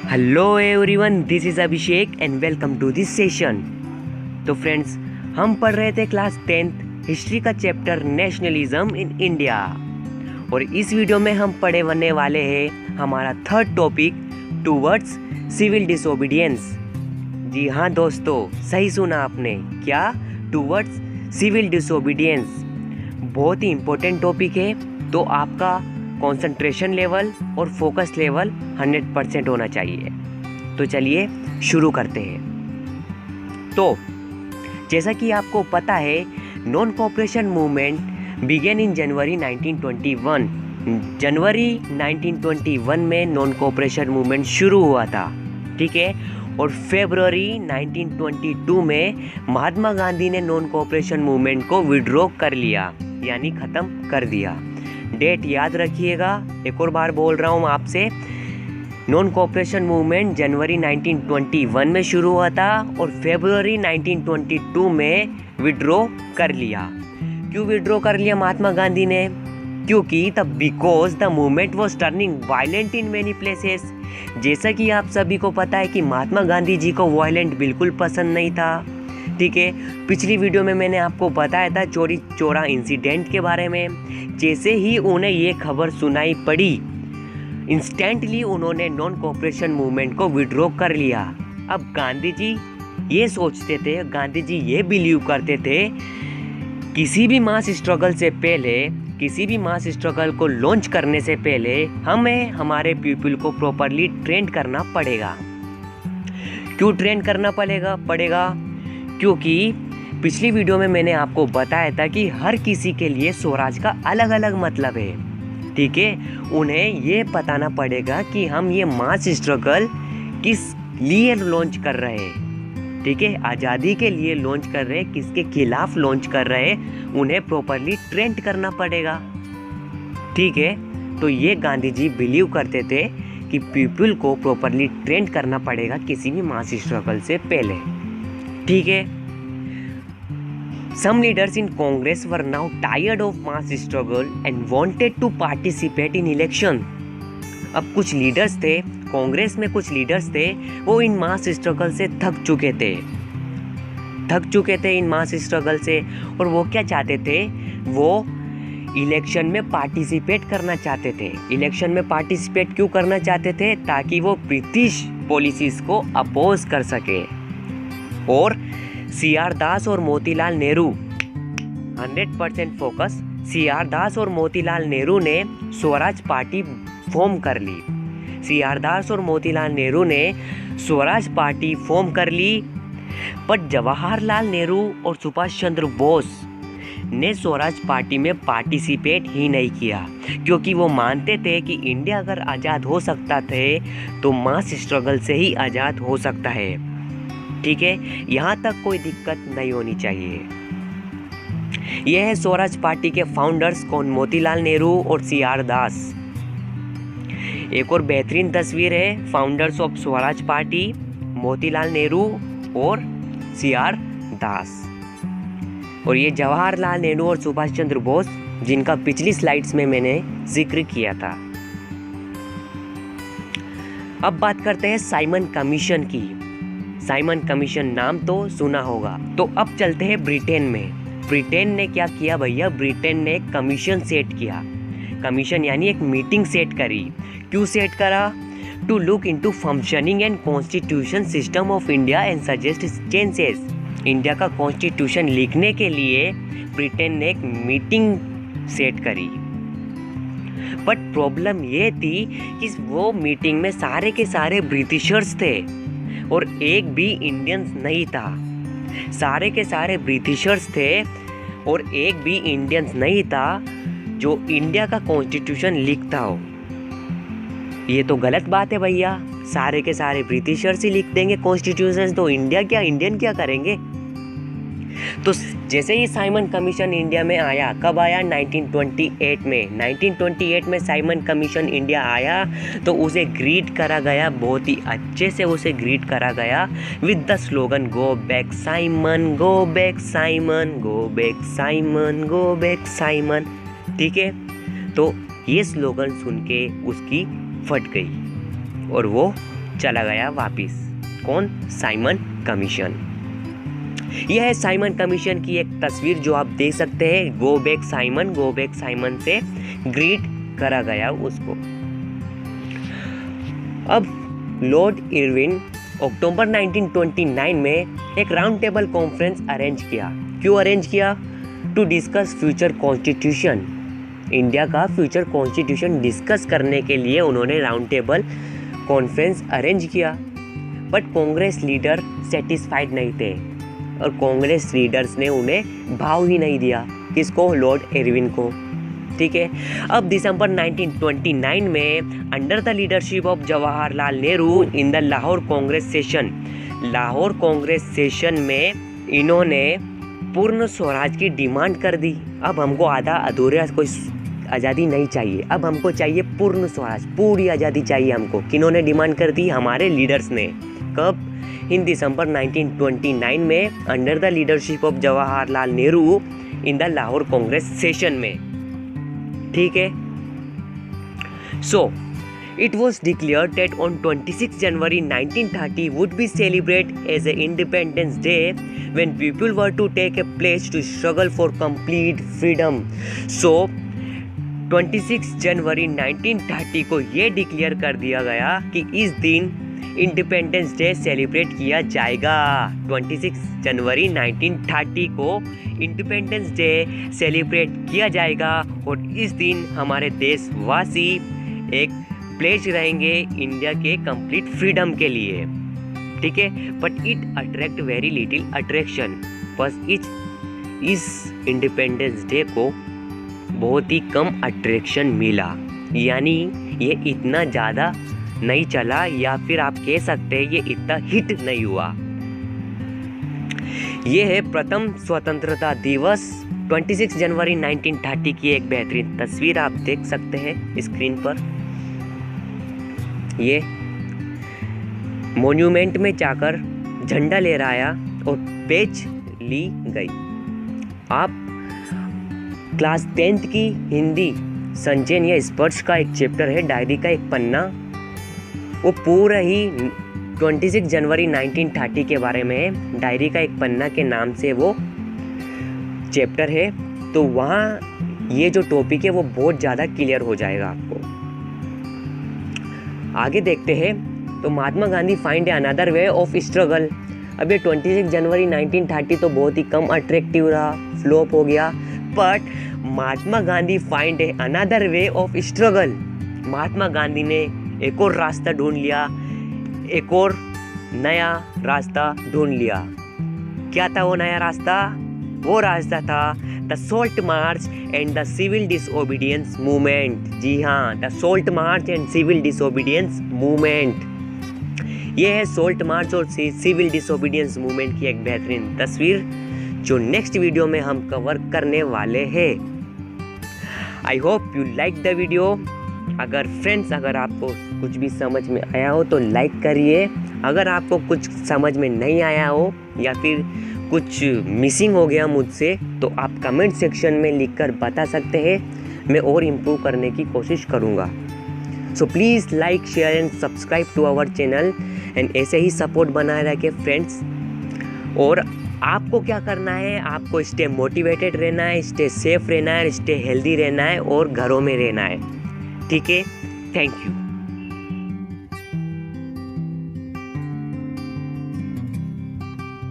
Hello everyone, this is Abhishek and welcome to this session. तो friends, हम पढ़ रहे थे क्लास 10th हिस्ट्री का चैप्टर नेशनलिज्म इन इंडिया, और इस वीडियो में हम पढ़ने वाले हैं हमारा third topic towards civil disobedience. जी हाँ दोस्तों, सही सुना आपने, क्या टूवर्ड्स सिविल डिसोबीडियंस। बहुत ही इम्पोर्टेंट टॉपिक है, तो आपका कंसंट्रेशन लेवल और फोकस लेवल 100% होना चाहिए। तो चलिए शुरू करते हैं। तो जैसा कि आपको पता है, non cooperation movement began in जनवरी 1921। जनवरी 1921 में नॉन कोऑपरेशन मूवमेंट शुरू हुआ था, ठीक है। और फरवरी 1922 में महात्मा गांधी ने नॉन कोऑपरेशन मूवमेंट को विड्रॉ कर लिया, यानी ख़त्म कर दिया। डेट याद रखिएगा, एक और बार बोल रहा हूँ आपसे, नॉन कोऑपरेशन मूवमेंट जनवरी 1921 में शुरू हुआ था और फरवरी 1922 में विड्रॉ कर लिया। क्यों विड्रॉ कर लिया महात्मा गांधी ने? क्योंकि तब because the movement was turning violent in many places. जैसा कि आप सभी को पता है कि महात्मा गांधी जी को वायलेंट बिल्कुल पसंद नहीं था, ठीक है। पिछली वीडियो में मैंने आपको बताया था चोरी चोरा इंसिडेंट के बारे में। जैसे ही उन्हें ये खबर सुनाई पड़ी, इंस्टेंटली उन्होंने नॉन कोऑपरेशन मूवमेंट को विड्रॉ कर लिया। अब गांधी जी ये सोचते थे, गांधी जी ये बिलीव करते थे, किसी भी मास स्ट्रगल से पहले, किसी भी मास स्ट्रगल को लॉन्च करने से पहले हमें हमारे पीपल को प्रॉपरली ट्रेन करना पड़ेगा। क्यों ट्रेन करना पड़ेगा? क्योंकि पिछली वीडियो में मैंने आपको बताया था कि हर किसी के लिए स्वराज का अलग अलग मतलब है, ठीक है। उन्हें ये बताना पड़ेगा कि हम ये मास स्ट्रगल किस लिए लॉन्च कर रहे हैं, ठीक है। आज़ादी के लिए लॉन्च कर रहे हैं, किसके खिलाफ लॉन्च कर रहे हैं, उन्हें प्रॉपरली ट्रेन करना पड़ेगा, ठीक है। तो ये गांधी जी बिलीव करते थे कि पीपल को प्रॉपरली ट्रेन करना पड़ेगा किसी भी मास स्ट्रगल से पहले, ठीक है। Some leaders in Congress were now tired of mass struggle and wanted to participate in election. अब कुछ लीडर्स थे, कांग्रेस में कुछ लीडर्स थे, वो इन मास स्ट्रगल से थक चुके थे इन मास स्ट्रगल से। और वो क्या चाहते थे? वो इलेक्शन में पार्टिसिपेट करना चाहते थे। इलेक्शन में पार्टिसिपेट क्यों करना चाहते थे? ताकि वो ब्रिटिश पॉलिसीज को अपोज कर सके। और सी.आर. दास और मोतीलाल नेहरू, 100% फोकस, सी.आर. दास और मोतीलाल नेहरू ने स्वराज पार्टी फॉर्म कर ली। सी.आर. दास और मोतीलाल नेहरू ने स्वराज पार्टी फॉर्म कर ली, पर जवाहरलाल नेहरू और सुभाष चंद्र बोस ने स्वराज पार्टी में पार्टिसिपेट ही नहीं किया, क्योंकि वो मानते थे कि इंडिया अगर आज़ाद हो सकता थे तो मास स्ट्रगल से ही आज़ाद हो सकता है, ठीक है। यहाँ तक कोई दिक्कत नहीं होनी चाहिए। यह है स्वराज पार्टी के फाउंडर्स कौन? मोतीलाल नेहरू और सी.आर. दास। एक और बेहतरीन तस्वीर है founders of Swaraj party, Motilal Nehru और सी.आर. दास। और ये जवाहरलाल नेहरू और सुभाष चंद्र बोस, जिनका पिछली स्लाइड्स में मैंने जिक्र किया था। अब बात करते हैं साइमन कमीशन की। साइमन कमीशन नाम तो सुना होगा। तो अब चलते हैं ब्रिटेन में। ब्रिटेन ने क्या किया भैया? ब्रिटेन ने एक कमीशन सेट किया। कमीशन यानी एक मीटिंग सेट करी। क्यों सेट करा? To look into functioning and constitution system of India and suggest changes. India का कॉन्स्टिट्यूशन लिखने के लिए ब्रिटेन ने एक मीटिंग सेट करी। बट प्रॉब्लम ये थी कि वो मीटिंग में सारे के सारे ब्रिटिशर्स थे और एक भी इंडियंस नहीं था। सारे के सारे ब्रिटिशर्स थे और एक भी इंडियंस नहीं था जो इंडिया का कॉन्स्टिट्यूशन लिखता हो। ये तो गलत बात है भैया। सारे के सारे ब्रिटिशर्स ही लिख देंगे कॉन्स्टिट्यूशन, तो इंडियन क्या करेंगे? तो जैसे ही साइमन कमीशन इंडिया में आया, कब आया? 1928 में। 1928 में साइमन कमीशन इंडिया आया तो उसे ग्रीट करा गया, बहुत ही अच्छे से उसे ग्रीट करा गया with the slogan go back Simon, go back Simon, go back Simon, go back Simon, ठीक है। तो ये स्लोगन सुन के उसकी फट गई और वो चला गया वापस। कौन? Simon commission. यह है साइमन कमीशन की एक तस्वीर जो आप देख सकते हैं। गो बैक साइमन से ग्रीट करा गया उसको। अब लॉर्ड इरविन अक्टूबर 1929 में एक राउंड टेबल कॉन्फ्रेंस अरेंज किया। क्यों अरेंज किया? To discuss future constitution. India का फ्यूचर कॉन्स्टिट्यूशन डिस्कस करने के लिए उन्होंने राउंड टेबल कॉन्फ्रेंस अरेंज किया। बट कांग्रेस लीडर सेटिस्फाइड नहीं थे और कांग्रेस लीडर्स ने उन्हें भाव ही नहीं दिया। किसको? लॉर्ड इरविन को। ठीक है। अब दिसंबर 1929 में under the leadership of Jawaharlal Nehru in the Lahore Congress session में इन्होंने पूर्ण स्वराज की डिमांड कर दी। अब हमको आधा अधूरा कोई आज़ादी नहीं चाहिए, अब हमको चाहिए पूर्ण स्वराज, पूरी आज़ादी चाहिए हमको। किन्होंने डिमांड कर दी? हमारे लीडर्स ने। कब? इन दिसंबर 1929 में under the leadership of Jawaharlal Nehru in the Lahore Congress session में। ठीक है। सो it was declared that on 26 January 1930 would be celebrated as an Independence Day when people were to take a pledge to struggle for complete freedom. So 26 जनवरी 1930 को ये declare कर दिया गया कि इस दिन इंडिपेंडेंस डे सेलिब्रेट किया जाएगा। 26 जनवरी 1930 को इंडिपेंडेंस डे सेलिब्रेट किया जाएगा और इस दिन हमारे देशवासी एक प्लेज रहेंगे इंडिया के कंप्लीट फ्रीडम के लिए। ठीक है। But it attract very little attraction. बस इस इंडिपेंडेंस डे को बहुत ही कम अट्रैक्शन मिला, यानी ये इतना ज़्यादा नहीं चला, या फिर आप कह सकते हैं ये इतना हिट नहीं हुआ। ये है प्रथम स्वतंत्रता दिवस 26 जनवरी 1930 की एक बेहतरीन तस्वीर आप देख सकते हैं स्क्रीन पर। ये मॉन्यूमेंट में जाकर झंडा लहराया और पेज ली गई। आप क्लास 10th की हिंदी संचयन या स्पर्श का एक चैप्टर है, डायरी का एक पन्ना, वो पूरा ही 26 जनवरी 1930 के बारे में है। डायरी का एक पन्ना के नाम से वो चैप्टर है, तो वहाँ ये जो टॉपिक है वो बहुत ज़्यादा क्लियर हो जाएगा आपको। आगे देखते हैं। तो Mahatma Gandhi find another way of struggle. अब ये 26 जनवरी 1930 तो बहुत ही कम अट्रैक्टिव रहा, फ्लॉप हो गया। But Mahatma Gandhi find another way of struggle. Mahatma Gandhi ने एक और रास्ता ढूंढ लिया, एक और नया रास्ता ढूंढ लिया। क्या था वो नया रास्ता? वो रास्ता था the salt march and the civil disobedience movement. जी हाँ, the salt march and civil disobedience movement. ये है सॉल्ट मार्च और सिविल डिसओबीडियंस मूवमेंट की एक बेहतरीन तस्वीर जो नेक्स्ट वीडियो में हम कवर करने वाले हैं। I hope you like the video. अगर आपको कुछ भी समझ में आया हो तो लाइक करिए। अगर आपको कुछ समझ में नहीं आया हो या फिर कुछ मिसिंग हो गया मुझसे तो आप कमेंट सेक्शन में लिखकर बता सकते हैं, मैं और इम्प्रूव करने की कोशिश करूँगा। So please like, share and subscribe to our channel and ऐसे ही सपोर्ट बनाए रखें फ्रेंड्स। और आपको क्या करना है? आपको स्टे मोटिवेटेड रहना है, स्टे सेफ रहना है, स्टे हेल्दी रहना है और घरों में रहना है। ठीक है। Thank you.